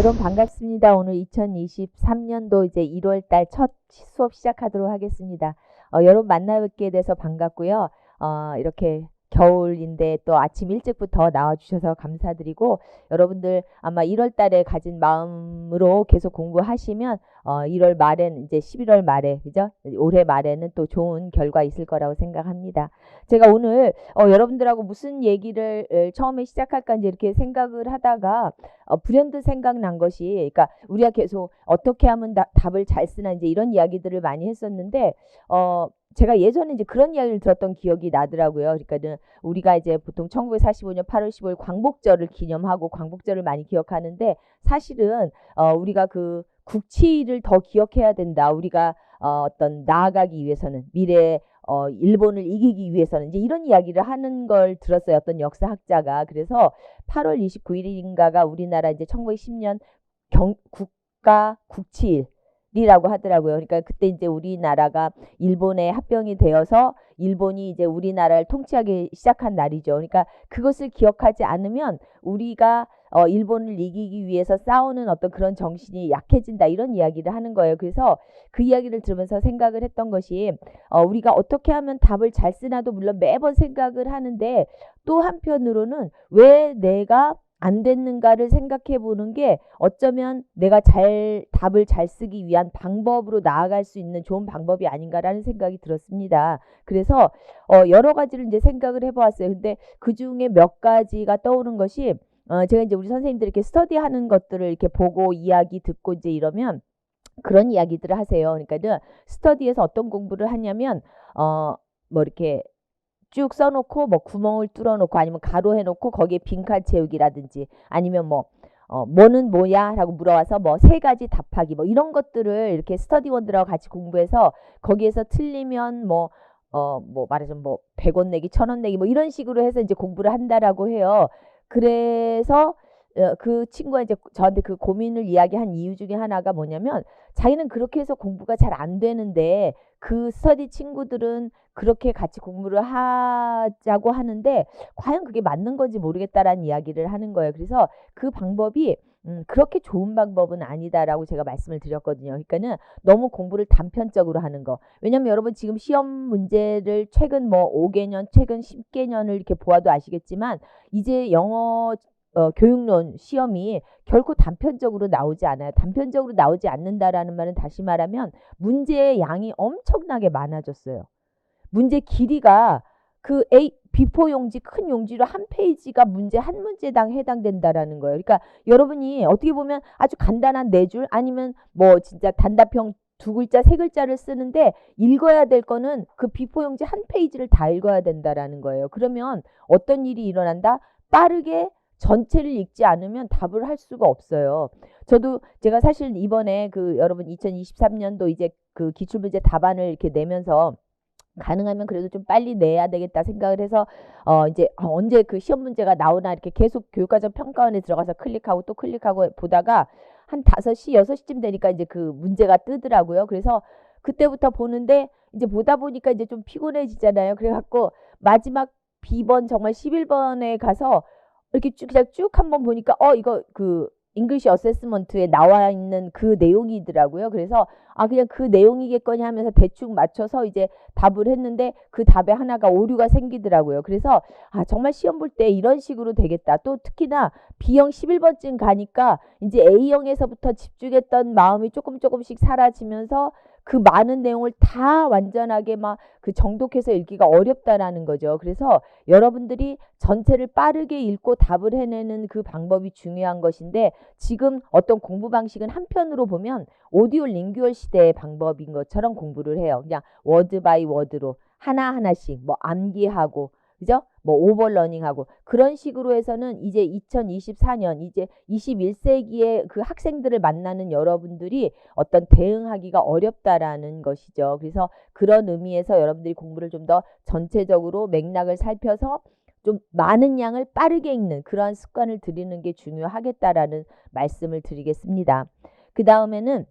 여러분 반갑습니다. 오늘 2023년도 이제 1월 달 첫 수업 시작하도록 하겠습니다. 여러분 만나뵙게 돼서 반갑고요. 이렇게 겨울인데 또 아침 일찍부터 나와주셔서 감사드리고, 여러분들 아마 1월 달에 가진 마음으로 계속 공부하시면 1월 말에는 이제 11월 말에, 그죠? 올해 말에는 또 좋은 결과 있을 거라고 생각합니다. 제가 오늘 여러분들하고 무슨 얘기를 처음에 시작할까 이제 이렇게 생각을 하다가 불현듯 생각난 것이, 그러니까 우리가 계속 어떻게 하면 답을 잘 쓰나 이제 이런 이야기들을 많이 했었는데, 제가 예전에 이제 그런 이야기를 들었던 기억이 나더라고요. 그러니까는 우리가 이제 보통 1945년 8월 15일 광복절을 기념하고 광복절을 많이 기억하는데, 사실은 우리가 그 국치를 더 기억해야 된다. 우리가 어떤 나아가기 위해서는, 미래에 일본을 이기기 위해서는 이제 이런 이야기를 하는 걸 들었어요. 어떤 역사학자가. 그래서 8월 29일인가가 우리나라 이제 1910년 국가 국치일 이라고 하더라고요. 그러니까 그때 이제 우리나라가 일본에 합병이 되어서 일본이 이제 우리나라를 통치하기 시작한 날이죠. 그러니까 그것을 기억하지 않으면 우리가 일본을 이기기 위해서 싸우는 어떤 그런 정신이 약해진다, 이런 이야기를 하는 거예요. 그래서 그 이야기를 들으면서 생각을 했던 것이, 우리가 어떻게 하면 답을 잘 쓰나도 물론 매번 생각을 하는데, 또 한편으로는 왜 내가 안 됐는가를 생각해 보는 게 어쩌면 내가 답을 잘 쓰기 위한 방법으로 나아갈 수 있는 좋은 방법이 아닌가라는 생각이 들었습니다. 그래서 여러 가지를 이제 생각을 해보았어요. 근데 그 중에 몇 가지가 떠오른 것이, 제가 이제 우리 선생님들 이렇게 스터디하는 것들을 이렇게 보고 이야기 듣고 이제 이러면 그런 이야기들을 하세요. 그러니까는 스터디에서 어떤 공부를 하냐면, 뭐 이렇게 쭉 써놓고 뭐 구멍을 뚫어놓고 아니면 가로해놓고 거기에 빈칸 채우기라든지, 아니면 뭐는 뭐야 라고 물어와서 뭐 세 가지 답하기, 뭐 이런 것들을 이렇게 스터디원들하고 같이 공부해서 거기에서 틀리면 뭐 말하자면 뭐 100원 내기 1000원 내기 뭐 이런 식으로 해서 이제 공부를 한다라고 해요. 그래서 그 친구가 이제 저한테 그 고민을 이야기한 이유 중에 하나가 뭐냐면, 자기는 그렇게 해서 공부가 잘 안 되는데 그 스터디 친구들은 그렇게 같이 공부를 하자고 하는데 과연 그게 맞는 건지 모르겠다라는 이야기를 하는 거예요. 그래서 그 방법이 그렇게 좋은 방법은 아니다라고 제가 말씀을 드렸거든요. 그러니까는 너무 공부를 단편적으로 하는 거. 왜냐면 여러분 지금 시험 문제를 최근 뭐 5개년, 최근 10개년을 이렇게 보아도 아시겠지만, 이제 영어 교육론 시험이 결코 단편적으로 나오지 않아요. 단편적으로 나오지 않는다라는 말은, 다시 말하면 문제의 양이 엄청나게 많아졌어요. 문제 길이가 그 B4 용지, 큰 용지로 한 페이지가 한 문제당 해당된다라는 거예요. 그러니까 여러분이 어떻게 보면 아주 간단한 4줄 아니면 뭐 진짜 단답형 2글자, 3글자를 쓰는데 읽어야 될 거는 그 B4 용지 한 페이지를 다 읽어야 된다라는 거예요. 그러면 어떤 일이 일어난다? 빠르게 전체를 읽지 않으면 답을 할 수가 없어요. 제가 사실 이번에 여러분 2023년도 이제 그 기출문제 답안을 이렇게 내면서 가능하면 그래도 좀 빨리 내야 되겠다 생각을 해서 이제 언제 그 시험 문제가 나오나 이렇게 계속 교육과정 평가원에 들어가서 클릭하고 또 클릭하고 보다가 한 5시, 6시쯤 되니까 이제 그 문제가 뜨더라고요. 그래서 그때부터 보는데 이제 보다 보니까 이제 좀 피곤해지잖아요. 그래갖고 마지막 B번, 정말 11번에 가서 이렇게 그냥 쭉 한번 보니까 이거 그 잉글리시 어세스먼트에 나와 있는 그 내용이더라고요. 그래서 그냥 그 내용이겠거니 하면서 대충 맞춰서 이제 답을 했는데 그 답에 하나가 오류가 생기더라고요. 그래서 정말 시험 볼 때 이런 식으로 되겠다. 또 특히나 B형 11번쯤 가니까 이제 A형에서부터 집중했던 마음이 조금씩 사라지면서 그 많은 내용을 다 완전하게 막 그 정독해서 읽기가 어렵다라는 거죠. 그래서 여러분들이 전체를 빠르게 읽고 답을 해내는 그 방법이 중요한 것인데, 지금 어떤 공부 방식은 한편으로 보면 오디오 링규얼 시대의 방법인 것처럼 공부를 해요. 그냥 워드 바이 워드로 하나하나씩 뭐 암기하고, 그죠? 뭐 오버러닝하고 그런 식으로 해서는 이제 2024년 이제 21세기의 그 학생들을 만나는 여러분들이 어떤 대응하기가 어렵다라는 것이죠. 그래서 그런 의미에서 여러분들이 공부를 좀 더 전체적으로 맥락을 살펴서 좀 많은 양을 빠르게 읽는 그러한 습관을 들이는 게 중요하겠다라는 말씀을 드리겠습니다. 그 다음에는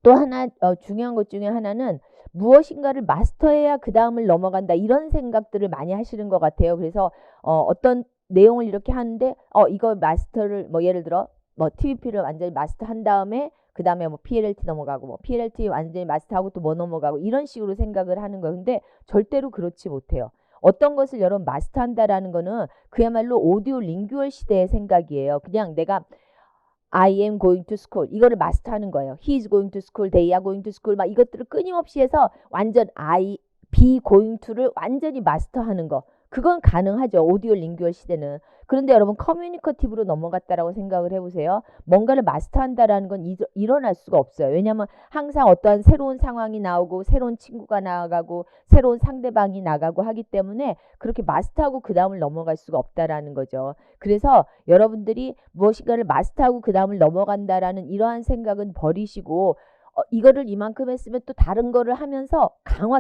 또 하나 중요한 것 중에 하나는, 무엇인가를 마스터해야 그 다음을 넘어간다, 이런 생각들을 많이 하시는 것 같아요. 그래서 어떤 내용을 이렇게 하는데 이거 마스터를 뭐 예를 들어 뭐 TVP를 완전히 마스터한 다음에 그 다음에 뭐 PLLT 넘어가고 뭐 PLLT 완전히 마스터하고 또 뭐 넘어가고 이런 식으로 생각을 하는 거예요. 근데 절대로 그렇지 못해요. 어떤 것을 여러분 마스터한다라는 거는 그야말로 오디오 링규얼 시대의 생각이에요. 그냥 내가 I am going to school 이거를 마스터하는 거예요. He is going to school, they are going to school 막 이것들을 끊임없이 해서 완전 be going to를 완전히 마스터하는 거. 그건 가능하죠. 오디오 링규얼 시대는. 그런데 여러분 커뮤니커티브로 넘어갔다라고 생각을 해보세요. 뭔가를 마스터한다라는 건 일어날 수가 없어요. 왜냐하면 항상 어떠한 새로운 상황이 나오고 새로운 친구가 나가고 새로운 상대방이 나가고 하기 때문에 그렇게 마스터하고 그 다음을 넘어갈 수가 없다라는 거죠. 그래서 여러분들이 무엇인가를 마스터하고 그 다음을 넘어간다라는 이러한 생각은 버리시고 이거를 이만큼 했으면 또 다른 거를 하면서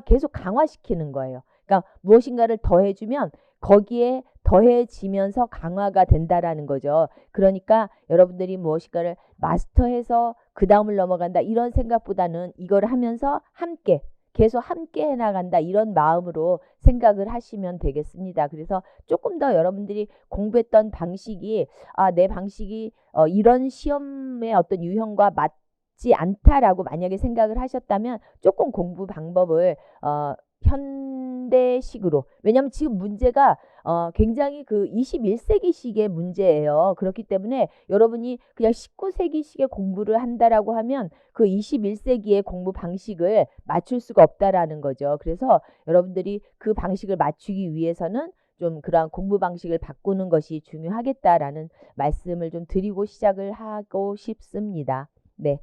계속 강화시키는 거예요. 그러니까 무엇인가를 더해주면 거기에 더해지면서 강화가 된다라는 거죠. 그러니까 여러분들이 무엇인가를 마스터해서 그 다음을 넘어간다 이런 생각보다는 이걸 하면서 계속 함께 해나간다 이런 마음으로 생각을 하시면 되겠습니다. 그래서 조금 더 여러분들이 공부했던 방식이 내 방식이 이런 시험의 어떤 유형과 맞지 않다라고 만약에 생각을 하셨다면 조금 공부 방법을 현대식으로 왜냐하면 지금 문제가 굉장히 그 21세기식의 문제예요. 그렇기 때문에 여러분이 그냥 19세기식의 공부를 한다라고 하면 그 21세기의 공부 방식을 맞출 수가 없다라는 거죠. 그래서 여러분들이 그 방식을 맞추기 위해서는 좀 그러한 공부 방식을 바꾸는 것이 중요하겠다라는 말씀을 좀 드리고 시작을 하고 싶습니다. 네.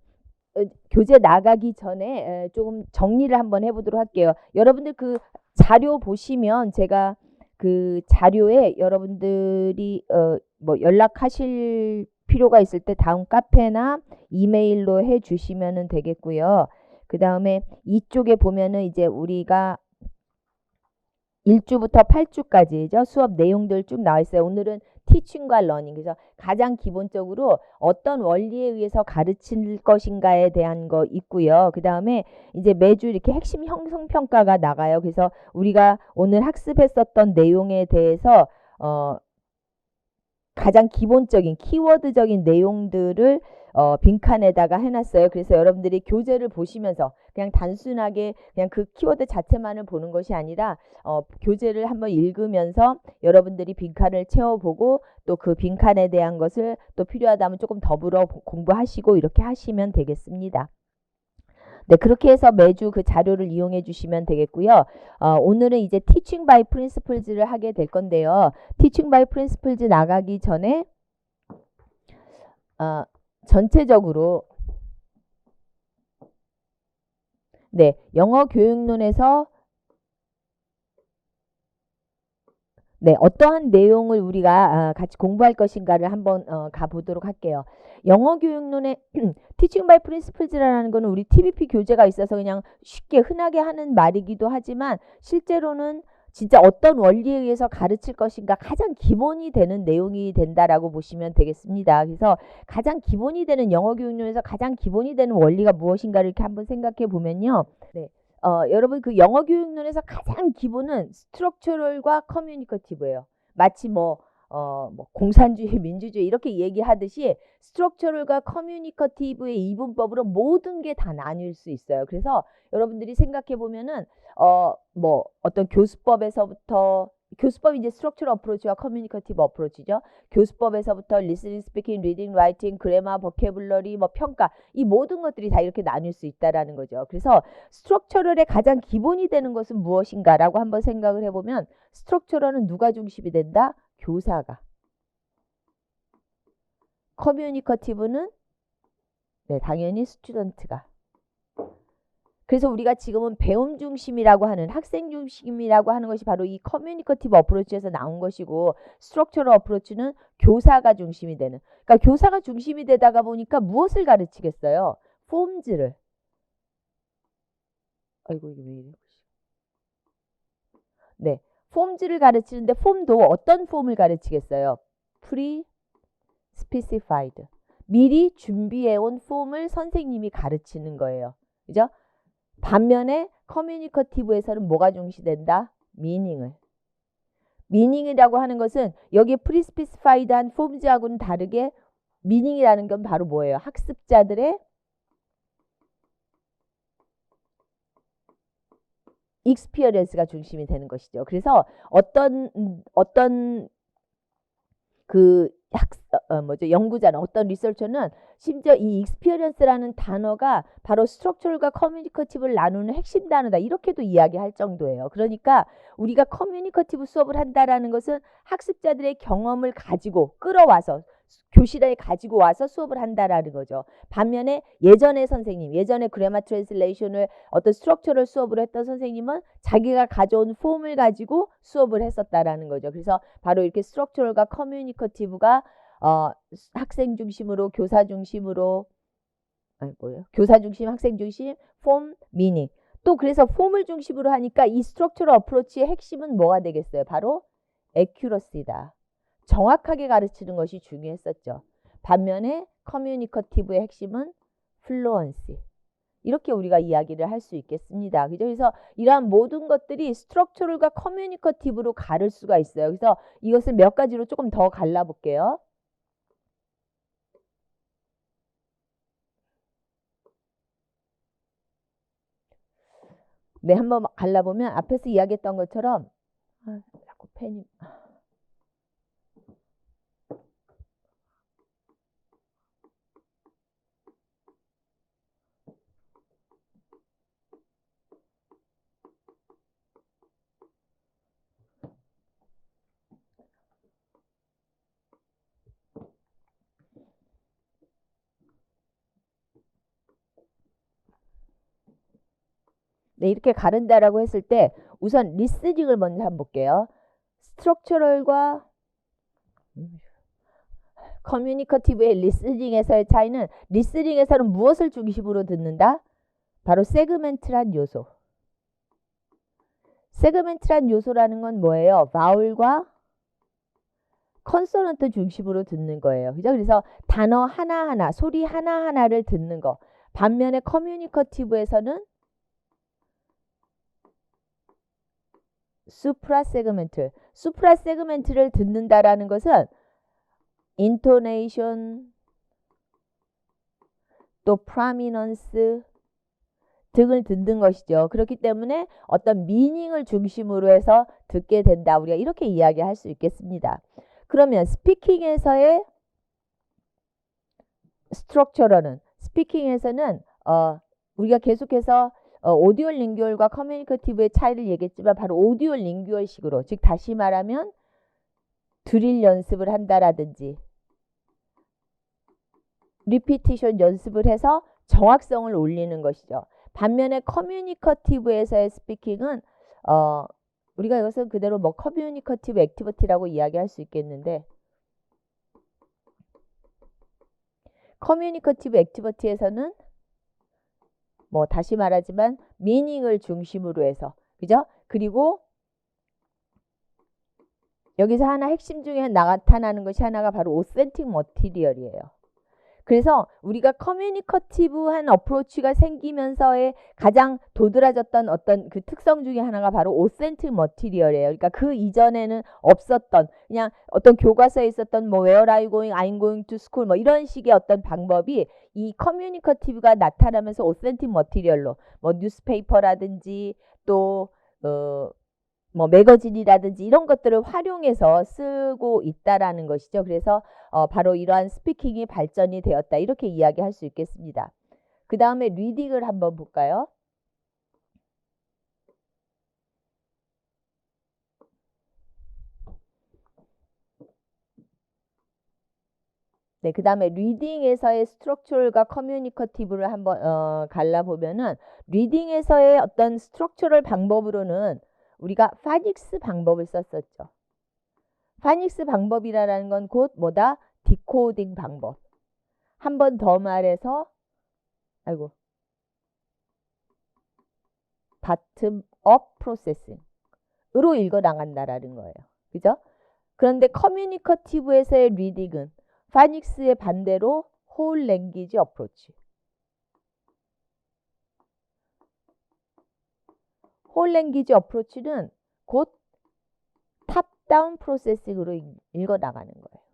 교재 나가기 전에 조금 정리를 한번 해보도록 할게요. 여러분들 그 자료 보시면 제가 그 자료에 여러분들이 뭐 연락하실 필요가 있을 때 다음 카페나 이메일로 해주시면 되겠고요. 그 다음에 이쪽에 보면은 이제 우리가 1주부터 8주까지죠. 수업 내용들 쭉 나와 있어요. 오늘은 티칭과 러닝. 그래서 가장 기본적으로 어떤 원리에 의해서 가르칠 것인가에 대한 거 있고요. 그 다음에 이제 매주 이렇게 핵심 형성평가가 나가요. 그래서 우리가 오늘 학습했었던 내용에 대해서 가장 기본적인 키워드적인 내용들을 빈칸에다가 해놨어요. 그래서 여러분들이 교재를 보시면서 그냥 단순하게 그냥 그 키워드 자체만을 보는 것이 아니라 교재를 한번 읽으면서 여러분들이 빈칸을 채워보고 또 그 빈칸에 대한 것을 또 필요하다면 조금 더불어 공부하시고 이렇게 하시면 되겠습니다. 네, 그렇게 해서 매주 그 자료를 이용해 주시면 되겠고요. 오늘은 이제 Teaching by Principles를 하게 될 건데요. Teaching by Principles 나가기 전에 전체적으로 네, 영어 교육론에서 네, 어떠한 내용을 우리가 같이 공부할 것인가를 한번 가보도록 할게요. 영어 교육론의 Teaching by Principles라는 거는 우리 TVP 교재가 있어서 그냥 쉽게 흔하게 하는 말이기도 하지만 실제로는 진짜 어떤 원리에 의해서 가르칠 것인가 가장 기본이 되는 내용이 된다라고 보시면 되겠습니다. 그래서 가장 기본이 되는 영어 교육론에서 가장 기본이 되는 원리가 무엇인가를 이렇게 한번 생각해 보면요. 네. 여러분 그 영어 교육론에서 가장 기본은 스트럭처럴과 커뮤니커티브예요. 마치 뭐 공산주의, 민주주의 이렇게 얘기하듯이 스트럭처럴과 커뮤니커티브의 이분법으로 모든 게 다 나뉠 수 있어요. 그래서 여러분들이 생각해 보면은 뭐 어떤 교수법이 이제 스트럭처럴 어프로치와 커뮤니커티브 어프로치죠. 교수법에서부터 리스닝, 스피킹, 리딩, 라이팅, 그래마, 버케블러리, 뭐 평가 이 모든 것들이 다 이렇게 나뉠 수 있다라는 거죠. 그래서 스트럭처럴의 가장 기본이 되는 것은 무엇인가라고 한번 생각을 해보면 스트럭처럴은 누가 중심이 된다? 교사가. 커뮤니커티브는 네, 당연히 스튜던트가. 그래서 우리가 지금은 배움 중심이라고 하는 학생 중심이라고 하는 것이 바로 이 커뮤니커티브 어프로치에서 나온 것이고 스트럭처럴 어프로치는 교사가 중심이 되는. 그러니까 교사가 중심이 되다가 보니까 무엇을 가르치겠어요? 폼즈를. 아이고 이게 왜 이래? 네, 폼즈를 가르치는데 폼도 어떤 폼을 가르치겠어요? pre-specified. 미리 준비해온 폼을 선생님이 가르치는 거예요. 그죠? 반면에 커뮤니커티브에서는 뭐가 중시된다? 미닝이라고 하는 것은 여기에 프리스피시파이드한 폼즈하고는 다르게 미닝이라는 건 바로 뭐예요? 학습자들의 익스피리언스가 중심이 되는 것이죠. 그래서 어떤 그 연구자는 어떤 리서처는 심지어 이 익스피리언스라는 단어가 바로 스트럭처럴과 커뮤니커티브를 나누는 핵심 단어다 이렇게도 이야기할 정도예요. 그러니까 우리가 커뮤니커티브 수업을 한다라는 것은 학습자들의 경험을 가지고 끌어와서 교실에 가지고 와서 수업을 한다라는 거죠. 반면에 예전에 그래마 트랜슬레이션을 어떤 스트럭처럴 수업을 했던 선생님은 자기가 가져온 폼을 가지고 수업을 했었다라는 거죠. 그래서 바로 이렇게 스트럭처럴과 커뮤니커티브가 학생 중심으로 교사 중심으로 교사 중심, 학생 중심, 폼, 미닝. 또 그래서 폼을 중심으로 하니까 이 스트럭처럴 어프로치의 핵심은 뭐가 되겠어요? 바로 애큐러시다. 정확하게 가르치는 것이 중요했었죠. 반면에 커뮤니커티브의 핵심은 플루언시. 이렇게 우리가 이야기를 할 수 있겠습니다. 그죠? 그래서 이러한 모든 것들이 스트럭처럴과 커뮤니커티브로 가를 수가 있어요. 그래서 이것을 몇 가지로 조금 더 갈라볼게요. 네, 한번 갈라보면 앞에서 이야기했던 것처럼 자꾸 펜이 네, 이렇게 가른다라고 했을 때 우선 리스닝을 먼저 한번 볼게요. 스트럭처럴과 커뮤니커티브의 리스닝에서의 차이는 리스닝에서는 무엇을 중심으로 듣는다? 바로 세그멘트란 요소. 세그멘트란 요소라는 건 뭐예요? 바울과 컨소넌트 중심으로 듣는 거예요. 그죠? 그래서 단어 하나하나, 소리 하나하나를 듣는 거. 반면에 커뮤니커티브에서는 수프라 세그멘트를 듣는다라는 것은 인토네이션, 또 프라미넌스 등을 듣는 것이죠. 그렇기 때문에 어떤 미닝을 중심으로 해서 듣게 된다. 우리가 이렇게 이야기할 수 있겠습니다. 그러면 스피킹에서의 스피킹에서는 우리가 계속해서 오디오 링규얼과 커뮤니케이티브의 차이를 얘기했지만 바로 오디오 링규얼식으로, 즉 다시 말하면 드릴 연습을 한다라든지 리피티션 연습을 해서 정확성을 올리는 것이죠. 반면에 커뮤니커티브에서의 스피킹은 우리가 이것은 그대로 뭐 커뮤니커티브 액티비티라고 이야기할 수 있겠는데, 커뮤니커티브 액티비티에서는 뭐 다시 말하지만 미닝을 중심으로 해서, 그죠? 그리고 여기서 하나 핵심 중에 나타나는 것이 하나가 바로 오센틱 머티리얼이에요. 그래서 우리가 커뮤니커티브한 어프로치가 생기면서의 가장 도드라졌던 어떤 그 특성 중에 하나가 바로 오센틱 머티리얼이에요. 그러니까 그 이전에는 없었던, 그냥 어떤 교과서에 있었던 뭐 where are you going, I'm going to school 뭐 이런 식의 어떤 방법이 이 커뮤니커티브가 나타나면서 오센틱 머티리얼로 뭐 뉴스페이퍼라든지 또 뭐 매거진이라든지 이런 것들을 활용해서 쓰고 있다라는 것이죠. 그래서 바로 이러한 스피킹이 발전이 되었다. 이렇게 이야기할 수 있겠습니다. 그 다음에 리딩을 한번 볼까요? 네, 그 다음에 리딩에서의 스트럭처럴과 커뮤니커티브를 한번 갈라보면은, 리딩에서의 어떤 스트럭처럴 방법으로는 우리가 파닉스 방법을 썼었죠. 파닉스 방법이라는 건 곧 뭐다? 디코딩 방법. 한 번 더 말해서 바텀업 프로세싱으로 읽어 나간다라는 거예요. 그죠? 그런데 커뮤니커티브에서의 리딩은 파닉스의 반대로 홀 랭귀지 어프로치. 홀 랭귀지 어프로치는 곧 탑다운 프로세싱으로 읽어 나가는 거예요.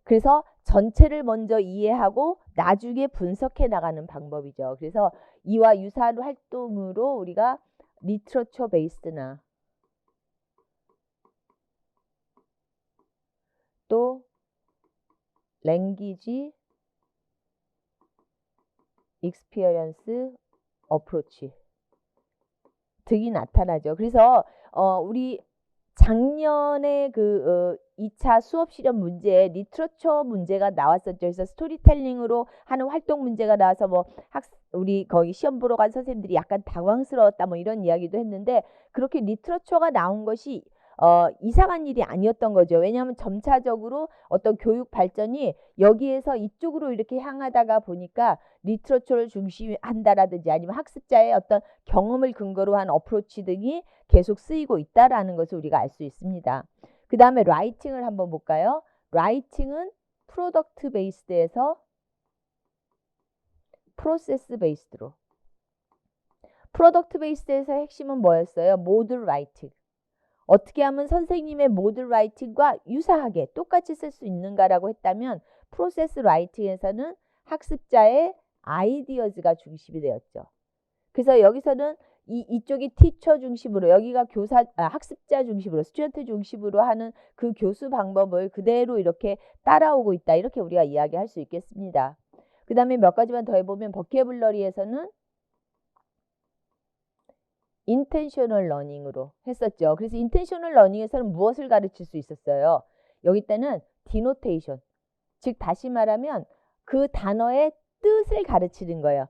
그래서 전체를 먼저 이해하고 나중에 분석해 나가는 방법이죠. 그래서 이와 유사한 활동으로 우리가 리트러처 베이스나 또 랭귀지 익스피리언스 어프로치 등이 나타나죠. 그래서 우리 작년에 2차 수업 실험 문제에 리트러처 문제가 나왔었죠. 그래서 스토리텔링으로 하는 활동 문제가 나와서 뭐 우리 거기 시험 보러 간 선생님들이 약간 당황스러웠다 뭐 이런 이야기도 했는데 그렇게 리트러처가 나온 것이 이상한 일이 아니었던 거죠. 왜냐하면 점차적으로 어떤 교육 발전이 여기에서 이쪽으로 이렇게 향하다가 보니까 리트러처를 중시한다라든지 아니면 학습자의 어떤 경험을 근거로 한 어프로치 등이 계속 쓰이고 있다라는 것을 우리가 알 수 있습니다. 그 다음에 라이팅을 한번 볼까요? 라이팅은 프로덕트 베이스드에서 프로세스 베이스드로. 프로덕트 베이스드에서 핵심은 뭐였어요? 모듈 라이팅. 어떻게 하면 선생님의 모듈 라이팅과 유사하게 똑같이 쓸 수 있는가라고 했다면 프로세스 라이팅에서는 학습자의 아이디어즈가 중심이 되었죠. 그래서 여기서는 이쪽이 티처 중심으로 여기가 학습자 중심으로 스튜던트 중심으로 하는 그 교수 방법을 그대로 이렇게 따라오고 있다. 이렇게 우리가 이야기할 수 있겠습니다. 그 다음에 몇 가지만 더 해보면 버케블러리에서는 인텐셔널 러닝으로 했었죠. 그래서 인텐셔널 러닝에서는 무엇을 가르칠 수 있었어요? 여기 때는 디노테이션, 즉 다시 말하면 그 단어의 뜻을 가르치는 거예요.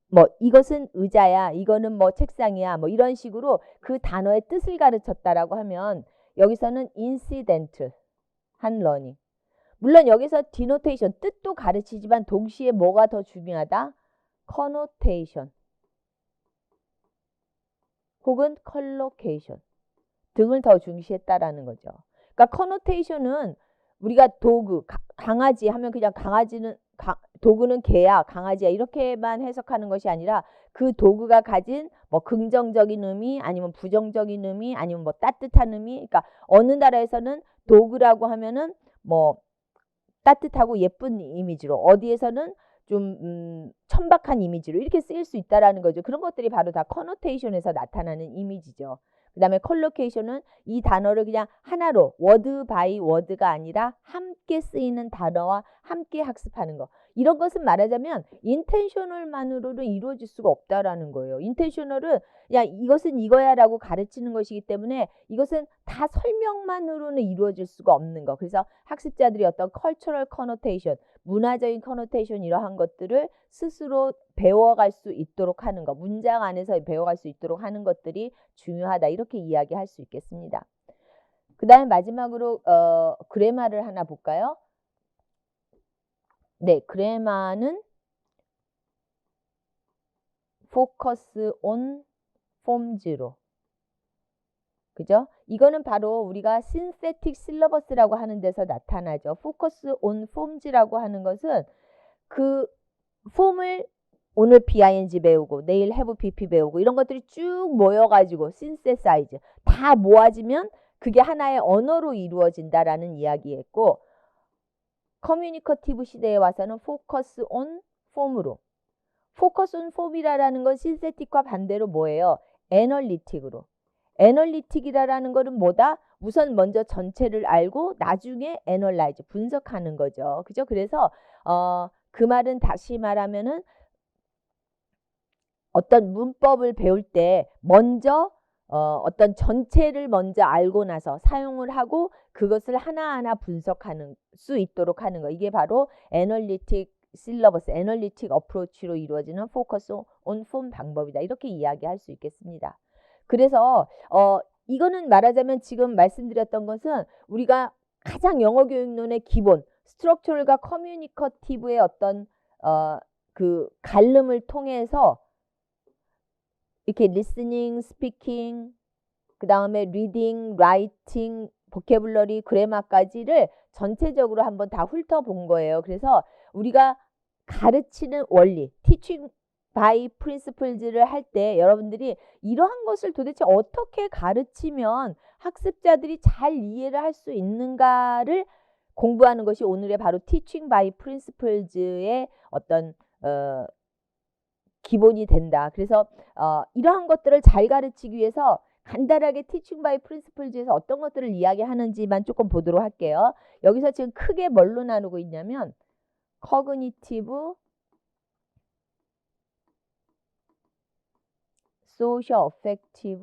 뭐 이것은 의자야, 이거는 뭐 책상이야, 뭐 이런 식으로 그 단어의 뜻을 가르쳤다라고 하면 여기서는 인시덴트 한 러닝. 물론 여기서 디노테이션 뜻도 가르치지만 동시에 뭐가 더 중요하다? 커노테이션 혹은 컬로케이션 등을 더 중시했다라는 거죠. 그러니까 커노테이션은 우리가 도구, 강아지 하면 그냥 강아지는 도구는 개야, 강아지야 이렇게만 해석하는 것이 아니라 그 도구가 가진 뭐 긍정적인 의미 아니면 부정적인 의미 아니면 뭐 따뜻한 의미, 그러니까 어느 나라에서는 도구라고 하면은 뭐 따뜻하고 예쁜 이미지로 어디에서는 좀 천박한 이미지로 이렇게 쓰일 수 있다라는 거죠. 그런 것들이 바로 다 커노테이션에서 나타나는 이미지죠. 그 다음에 컬로케이션은 이 단어를 그냥 하나로 워드 바이 워드가 아니라 함께 쓰이는 단어와 함께 학습하는 거. 이런 것은 말하자면 인텐셔널만으로는 이루어질 수가 없다라는 거예요. 인텐셔널은 야 이것은 이거야 라고 가르치는 것이기 때문에 이것은 다 설명만으로는 이루어질 수가 없는 거. 그래서 학습자들이 어떤 컬처럴 커노테이션, 문화적인 커노테이션 이러한 것들을 스스로 배워갈 수 있도록 하는 것, 문장 안에서 배워갈 수 있도록 하는 것들이 중요하다. 이렇게 이야기할 수 있겠습니다. 그 다음에 마지막으로 그래마를 하나 볼까요? 네, 그래마는 focus on forms로. 그죠? 이거는 바로 우리가 synthetic syllabus라고 하는 데서 나타나죠. focus on forms라고 하는 것은 그 폼을 오늘 BING 배우고 내일 have PP 배우고 이런 것들이 쭉 모여가지고 synthesize 다 모아지면 그게 하나의 언어로 이루어진다라는 이야기였고 커뮤니커티브 시대에 와서는 focus on form으로 focus on form이라는 건 synthetic과 반대로 뭐예요? 애널리틱으로. 애널리틱이라는 거는 뭐다? 우선 먼저 전체를 알고 나중에 애널라이즈 분석하는 거죠. 그죠? 그래서 그 말은 다시 말하면은 어떤 문법을 배울 때 먼저 어떤 전체를 먼저 알고 나서 사용을 하고 그것을 하나하나 분석하는 수 있도록 하는 거. 이게 바로 애널리틱 실러버스, 애널리틱 어프로치로 이루어지는 포커스 온 폼 방법이다. 이렇게 이야기할 수 있겠습니다. 그래서 이거는 말하자면 지금 말씀드렸던 것은 우리가 가장 영어 교육론의 기본 스트럭처럴과 커뮤니커티브의 어떤 그 갈름을 통해서 이렇게 listening, speaking, 그 다음에 reading, writing, vocabulary, 그래마까지를 전체적으로 한번 다 훑어본 거예요. 그래서 우리가 가르치는 원리, teaching by principles를 할 때 여러분들이 이러한 것을 도대체 어떻게 가르치면 학습자들이 잘 이해를 할 수 있는가를 공부하는 것이 오늘의 바로 Teaching by Principles의 어떤 기본이 된다. 그래서 이러한 것들을 잘 가르치기 위해서 간단하게 Teaching by Principles에서 어떤 것들을 이야기하는지만 조금 보도록 할게요. 여기서 지금 크게 뭘로 나누고 있냐면 Cognitive, Social Affective,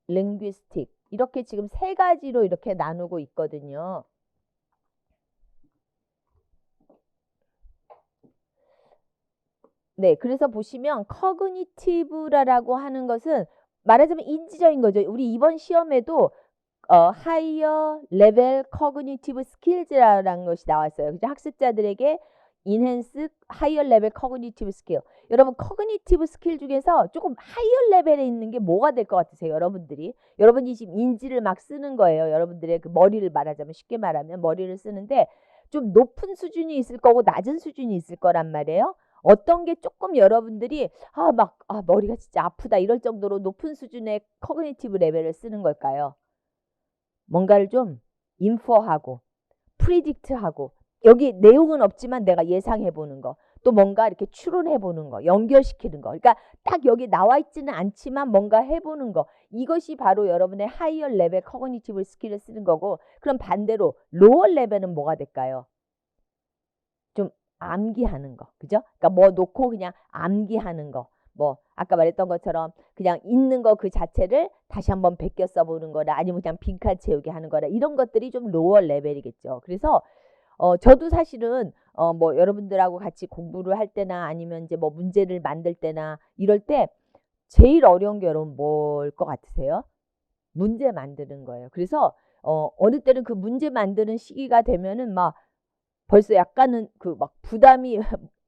Linguistic 이렇게 지금 세 가지로 이렇게 나누고 있거든요. 네, 그래서 보시면 cognitive라고 하는 것은 말하자면 인지적인 거죠. 우리 이번 시험에도 higher level cognitive skills라는 것이 나왔어요. 그죠? 학습자들에게 enhance higher level cognitive skill. 여러분 cognitive skill 중에서 조금 higher level에 있는 게 뭐가 될 것 같으세요? 여러분이 지금 인지를 막 쓰는 거예요. 여러분들의 그 머리를 말하자면 쉽게 말하면 머리를 쓰는데 좀 높은 수준이 있을 거고 낮은 수준이 있을 거란 말이에요. 어떤 게 조금 여러분들이 머리가 진짜 아프다 이럴 정도로 높은 수준의 커그니티브 레벨을 쓰는 걸까요? 뭔가를 좀 인포하고 프리딕트하고 여기 내용은 없지만 내가 예상해 보는 거, 또 뭔가 이렇게 추론해 보는 거, 연결시키는 거. 그러니까 딱 여기 나와 있지는 않지만 뭔가 해보는 거. 이것이 바로 여러분의 하이어 레벨 커그니티브 스킬을 쓰는 거고, 그럼 반대로 로어 레벨은 뭐가 될까요? 좀 암기하는 거. 그죠? 그러니까 뭐 놓고 그냥 암기하는 거. 뭐 아까 말했던 것처럼 그냥 있는 거 그 자체를 다시 한번 베껴 써보는 거라, 아니면 그냥 빈칸 채우기 하는 거라, 이런 것들이 좀 로어 레벨이겠죠. 그래서 저도 사실은 뭐 여러분들하고 같이 공부를 할 때나 아니면 이제 뭐 문제를 만들 때나 이럴 때 제일 어려운 게 여러분 뭘 것 같으세요? 문제 만드는 거예요. 그래서 어느 때는 그 문제 만드는 시기가 되면은 막 벌써 약간은 그 막 부담이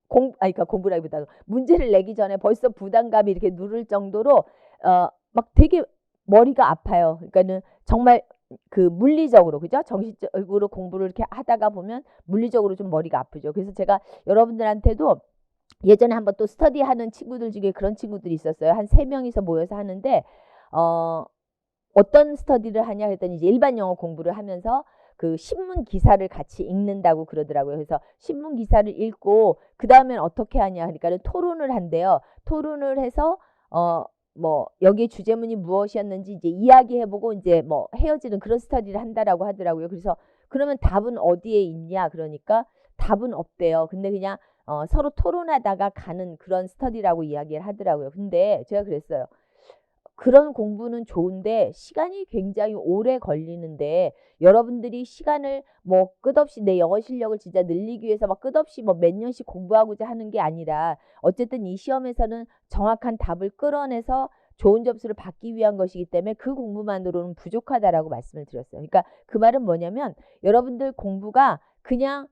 그러니까 공부라기보다 문제를 내기 전에 벌써 부담감이 이렇게 누를 정도로 막 되게 머리가 아파요. 그러니까는 정말 그 물리적으로, 그죠? 정신적으로 공부를 이렇게 하다가 보면 물리적으로 좀 머리가 아프죠. 그래서 제가 여러분들한테도 예전에 한번 또 스터디하는 친구들 중에 그런 친구들이 있었어요. 한 3명이서 모여서 하는데 어떤 스터디를 하냐 했더니 이제 일반 영어 공부를 하면서 그 신문 기사를 같이 읽는다고 그러더라고요. 그래서 신문 기사를 읽고 그 다음엔 어떻게 하냐 하니까 토론을 한대요. 토론을 해서 뭐 여기 주제문이 무엇이었는지 이제 이야기해보고 이제 뭐 헤어지는 그런 스터디를 한다라고 하더라고요. 그래서 그러면 답은 어디에 있냐 그러니까 답은 없대요. 근데 그냥 서로 토론하다가 가는 그런 스터디라고 이야기를 하더라고요. 근데 제가 그랬어요. 그런 공부는 좋은데 시간이 굉장히 오래 걸리는데, 여러분들이 시간을 뭐 끝없이 내 영어 실력을 진짜 늘리기 위해서 막 끝없이 뭐 몇 년씩 공부하고자 하는 게 아니라 어쨌든 이 시험에서는 정확한 답을 끌어내서 좋은 점수를 받기 위한 것이기 때문에 그 공부만으로는 부족하다라고 말씀을 드렸어요. 그러니까 그 말은 뭐냐면 여러분들 공부가 그냥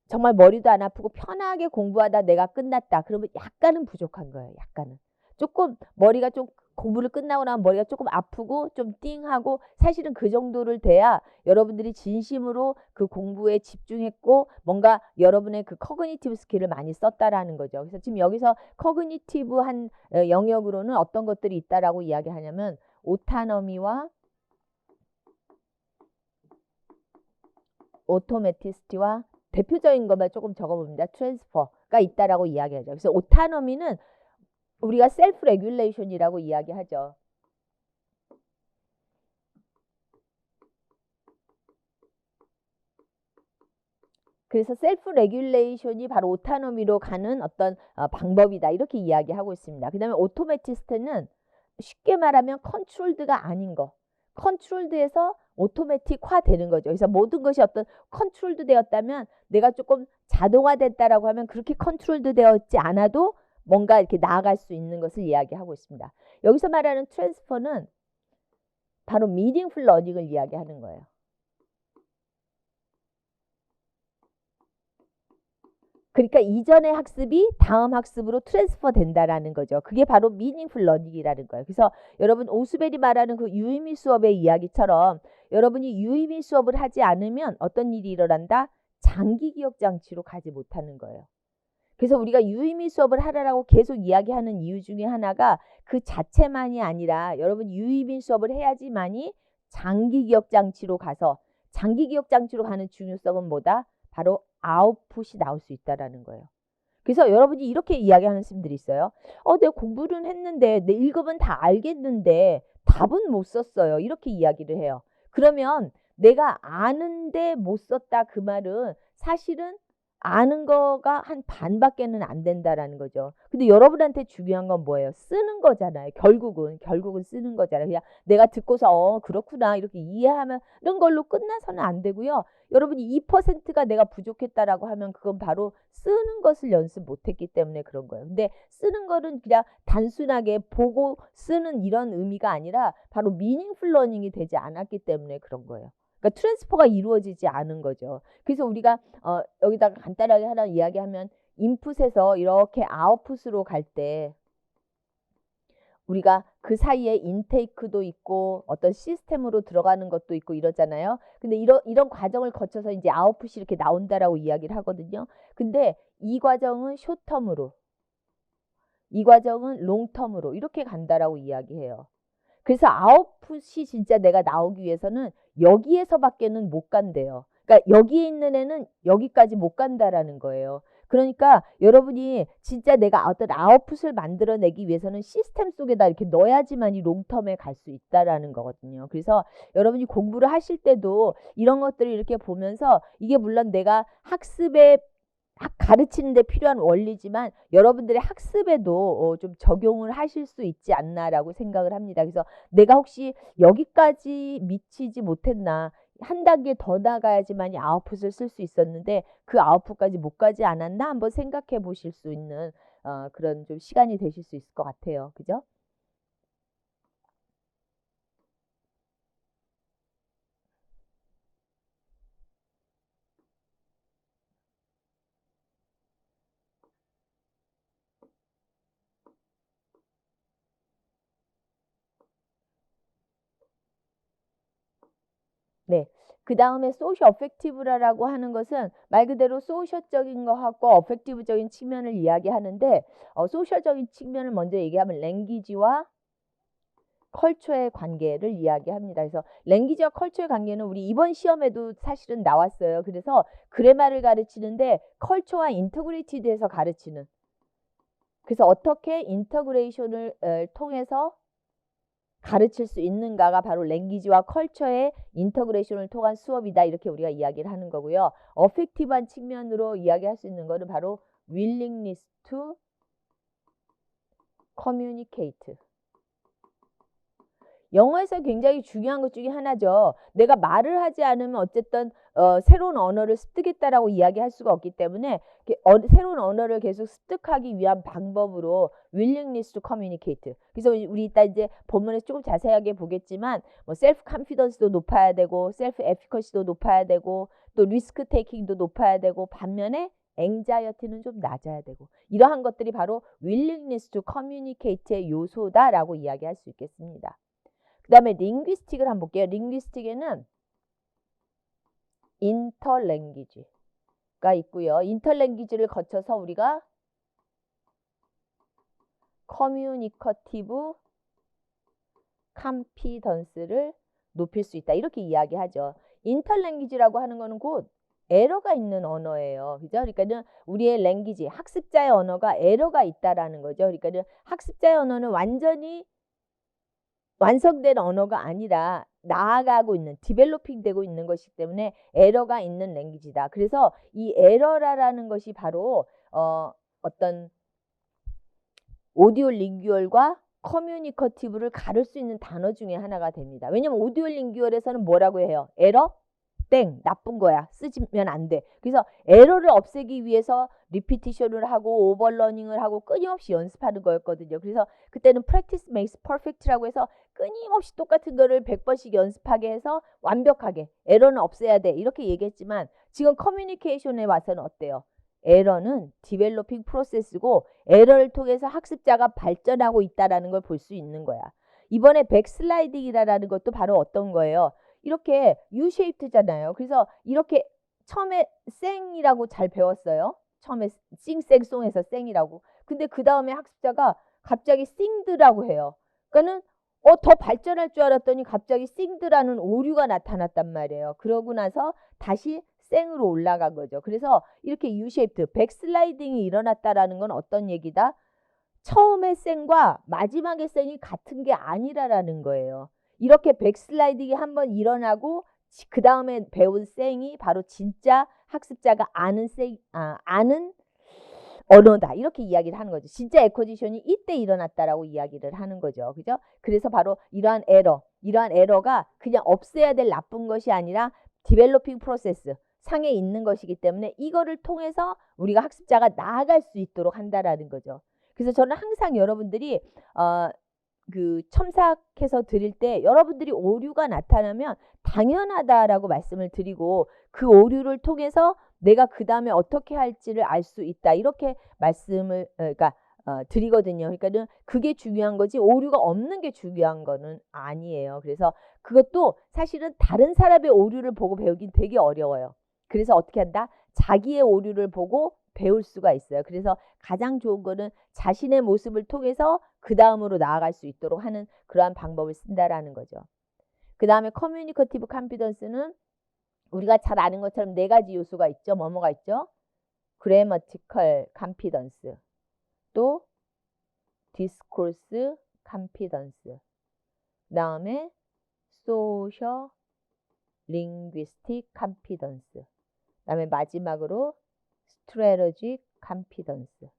정말 머리도 안 아프고 편하게 공부하다 내가 끝났다. 그러면 약간은 부족한 거예요. 약간은. 조금 머리가 좀 공부를 끝나고 나면 머리가 조금 아프고 좀 띵하고, 사실은 그 정도를 돼야 여러분들이 진심으로 그 공부에 집중했고 뭔가 여러분의 그 커그니티브 스킬을 많이 썼다라는 거죠. 그래서 지금 여기서 커그니티브한 영역으로는 어떤 것들이 있다라고 이야기하냐면 오타너미와 오토매티스티와 대표적인 것만 조금 적어봅니다. 트랜스퍼가 있다라고 이야기하죠. 그래서 오타너미는 우리가 셀프 레귤레이션이라고 이야기하죠. 그래서 셀프 레귤레이션이 바로 오타노미로 가는 어떤 방법이다, 이렇게 이야기하고 있습니다. 그 다음에 오토매티스트는 쉽게 말하면 컨트롤드가 아닌 거, 컨트롤드에서 오토매틱화 되는 거죠. 그래서 모든 것이 어떤 컨트롤드 되었다면, 내가 조금 자동화됐다라고 하면 그렇게 컨트롤드 되었지 않아도 뭔가 이렇게 나아갈 수 있는 것을 이야기하고 있습니다. 여기서 말하는 트랜스퍼는 바로 미닝풀 러닝을 이야기하는 거예요. 그러니까 이전의 학습이 다음 학습으로 트랜스퍼 된다라는 거죠. 그게 바로 미닝풀 러닝이라는 거예요. 그래서 여러분 오스벨이 말하는 그 유의미 수업의 이야기처럼 여러분이 유의미 수업을 하지 않으면 어떤 일이 일어난다? 장기 기억 장치로 가지 못하는 거예요. 그래서 우리가 유의미 수업을 하라고 계속 이야기하는 이유 중에 하나가 그 자체만이 아니라 여러분 유의미 수업을 해야지만이 장기 기억 장치로 가서 장기 기억 장치로 가는 중요성은 뭐다? 바로 아웃풋이 나올 수 있다라는 거예요. 그래서 여러분이 이렇게 이야기하는 스님들이 있어요. 내가 공부는 했는데 내 읽으면 다 알겠는데 답은 못 썼어요. 이렇게 이야기를 해요. 그러면 내가 아는데 못 썼다 그 말은 사실은 아는 거가 한 반밖에는 안 된다라는 거죠. 근데 여러분한테 중요한 건 뭐예요? 쓰는 거잖아요. 결국은 쓰는 거잖아요. 그냥 내가 듣고서 그렇구나 이렇게 이해하면 이런 걸로 끝나서는 안 되고요. 여러분이 2%가 내가 부족했다라고 하면 그건 바로 쓰는 것을 연습 못했기 때문에 그런 거예요. 근데 쓰는 거는 그냥 단순하게 보고 쓰는 이런 의미가 아니라 바로 미닝풀 러닝이 되지 않았기 때문에 그런 거예요. 그러니까 트랜스퍼가 이루어지지 않은 거죠. 그래서 우리가 여기다가 간단하게 하나 이야기하면 인풋에서 이렇게 아웃풋으로 갈 때 우리가 그 사이에 인테이크도 있고 어떤 시스템으로 들어가는 것도 있고 이러잖아요. 근데 이런 과정을 거쳐서 이제 아웃풋이 이렇게 나온다라고 이야기를 하거든요. 근데 이 과정은 숏텀으로, 이 과정은 롱텀으로 이렇게 간다라고 이야기해요. 그래서 아웃풋이 진짜 내가 나오기 위해서는 여기에서밖에는 못 간대요. 그러니까 여기에 있는 애는 여기까지 못 간다라는 거예요. 그러니까 여러분이 진짜 내가 어떤 아웃풋을 만들어내기 위해서는 시스템 속에다 이렇게 넣어야지만이 롱텀에 갈 수 있다라는 거거든요. 그래서 여러분이 공부를 하실 때도 이런 것들을 이렇게 보면서 이게 물론 내가 학습에 가르치는 데 필요한 원리지만 여러분들의 학습에도 좀 적용을 하실 수 있지 않나라고 생각을 합니다. 그래서 내가 혹시 여기까지 미치지 못했나 한 단계 더 나가야지만이 아웃풋을 쓸 수 있었는데 그 아웃풋까지 못 가지 않았나 한번 생각해 보실 수 있는 그런 좀 시간이 되실 수 있을 것 같아요. 그죠? 네. 그 다음에 소셜 어펙티브라고 하는 것은 말 그대로 소셜적인 거하고 어펙티브적인 측면을 이야기하는데 소셜적인 측면을 먼저 얘기하면 랭귀지와 컬처의 관계를 이야기합니다. 그래서 랭귀지와 컬처의 관계는 우리 이번 시험에도 사실은 나왔어요. 그래서 그래마를 가르치는데 컬처와 인터그레이티드해서 가르치는 그래서 어떻게 인터그레이션을 통해서 가르칠 수 있는가가 바로 랭귀지와 컬처의 인터그레이션을 통한 수업이다. 이렇게 우리가 이야기를 하는 거고요. 어펙티브한 측면으로 이야기할 수 있는 것은 바로 willingness to communicate. 영어에서 굉장히 중요한 것 중에 하나죠. 내가 말을 하지 않으면 어쨌든 새로운 언어를 습득했다라고 이야기할 수가 없기 때문에 새로운 언어를 계속 습득하기 위한 방법으로 willingness to communicate. 그래서 우리 이따 이제 본문에서 조금 자세하게 보겠지만 뭐 셀프 컨피던스도 높아야 되고 셀프 에피커시도 높아야 되고 또 리스크 테이킹도 높아야 되고 반면에 앵자이어티는 좀 낮아야 되고 이러한 것들이 바로 willingness to communicate의 요소다라고 이야기할 수 있겠습니다. 그 다음에 링귀스틱을 한번 볼게요. 링귀스틱에는 인터랭귀지가 있고요. 인터랭귀지를 거쳐서 우리가 커뮤니커티브 컴피던스를 높일 수 있다. 이렇게 이야기하죠. 인터랭귀지라고 하는 거는 곧 에러가 있는 언어예요. 그죠? 그러니까는 우리의 랭귀지, 학습자의 언어가 에러가 있다라는 거죠. 그러니까는 학습자의 언어는 완전히 완성된 언어가 아니라 나아가고 있는 디벨로핑 되고 있는 것이기 때문에 에러가 있는 랭귀지다. 그래서 이 에러라는 것이 바로 어떤 오디오 링규얼과 커뮤니커티브를 가를 수 있는 단어 중에 하나가 됩니다. 왜냐면 오디오 링규얼에서는 뭐라고 해요? 에러? 땡, 나쁜 거야. 쓰면 안 돼. 그래서 에러를 없애기 위해서 리피티션을 하고 오버러닝을 하고 끊임없이 연습하는 거였거든요. 그래서 그때는 practice makes perfect라고 해서 끊임없이 똑같은 거를 100번씩 연습하게 해서 완벽하게 에러는 없애야 돼. 이렇게 얘기했지만 지금 커뮤니케이션에 와서는 어때요? 에러는 디벨로핑 프로세스고 에러를 통해서 학습자가 발전하고 있다는 걸 볼 수 있는 거야. 이번에 백슬라이딩이라는 것도 바로 어떤 거예요? 이렇게 U-shaped잖아요. 그래서 이렇게 처음에 쌩이라고 잘 배웠어요. 처음에 싱쌩송에서 쌩이라고. 근데 그 다음에 학습자가 갑자기 싱드라고 해요. 그러니까는 더 발전할 줄 알았더니 갑자기 싱드라는 오류가 나타났단 말이에요. 그러고 나서 다시 생으로 올라간 거죠. 그래서 이렇게 U-shaped, 백슬라이딩이 일어났다라는 건 어떤 얘기다? 처음에 생과 마지막에 생이 같은 게 아니라라는 거예요. 이렇게 백슬라이딩이 한번 일어나고 그 다음에 배운 생이 바로 진짜 학습자가 아는 아는 언어다. 이렇게 이야기를 하는 거죠. 진짜 에코지션이 이때 일어났다라고 이야기를 하는 거죠. 그죠? 그래서 바로 이러한 에러가 그냥 없애야 될 나쁜 것이 아니라 디벨로핑 프로세스 상에 있는 것이기 때문에 이거를 통해서 우리가 학습자가 나아갈 수 있도록 한다라는 거죠. 그래서 저는 항상 여러분들이 그 첨삭해서 드릴 때 여러분들이 오류가 나타나면 당연하다라고 말씀을 드리고 그 오류를 통해서 내가 그 다음에 어떻게 할지를 알 수 있다 이렇게 말씀을 드리거든요. 그러니까는 그게 중요한 거지 오류가 없는 게 중요한 거는 아니에요. 그래서 그것도 사실은 다른 사람의 오류를 보고 배우긴 되게 어려워요. 그래서 어떻게 한다? 자기의 오류를 보고 배울 수가 있어요. 그래서 가장 좋은 거는 자신의 모습을 통해서 그 다음으로 나아갈 수 있도록 하는 그러한 방법을 쓴다라는 거죠. 그 다음에 커뮤니커티브 컴피던스는 우리가 잘 아는 것처럼 네 가지 요소가 있죠. 뭐가 있죠? 그래머티컬 컴피던스, 또 디스코스 컴피던스, 그 다음에 소셜 링귀스틱 컴피던스, 그 다음에 마지막으로 스트래터지 컴피던스.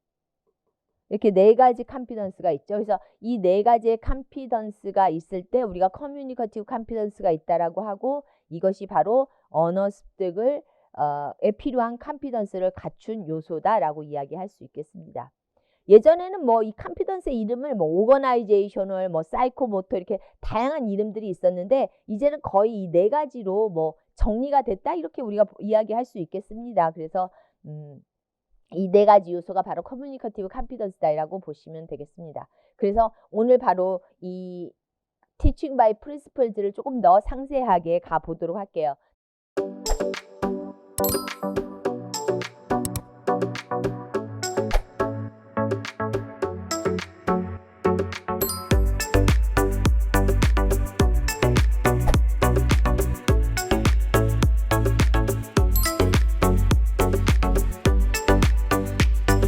이렇게 네 가지 컴피던스가 있죠. 그래서 이 네 가지의 컴피던스가 있을 때 우리가 커뮤니커티브 컴피던스가 있다라고 하고 이것이 바로 언어 습득을 에 필요한 컴피던스를 갖춘 요소다라고 이야기할 수 있겠습니다. 예전에는 뭐 이 컴피던스의 이름을 뭐 오거나이제이셔널, 뭐 사이코모터 이렇게 다양한 이름들이 있었는데 이제는 거의 이 네 가지로 뭐 정리가 됐다 이렇게 우리가 이야기할 수 있겠습니다. 그래서 이 네 가지 요소가 바로 커뮤니커티브 컴피던스다라고 보시면 되겠습니다. 그래서 오늘 바로 이 Teaching by Principles를 조금 더 상세하게 가보도록 할게요.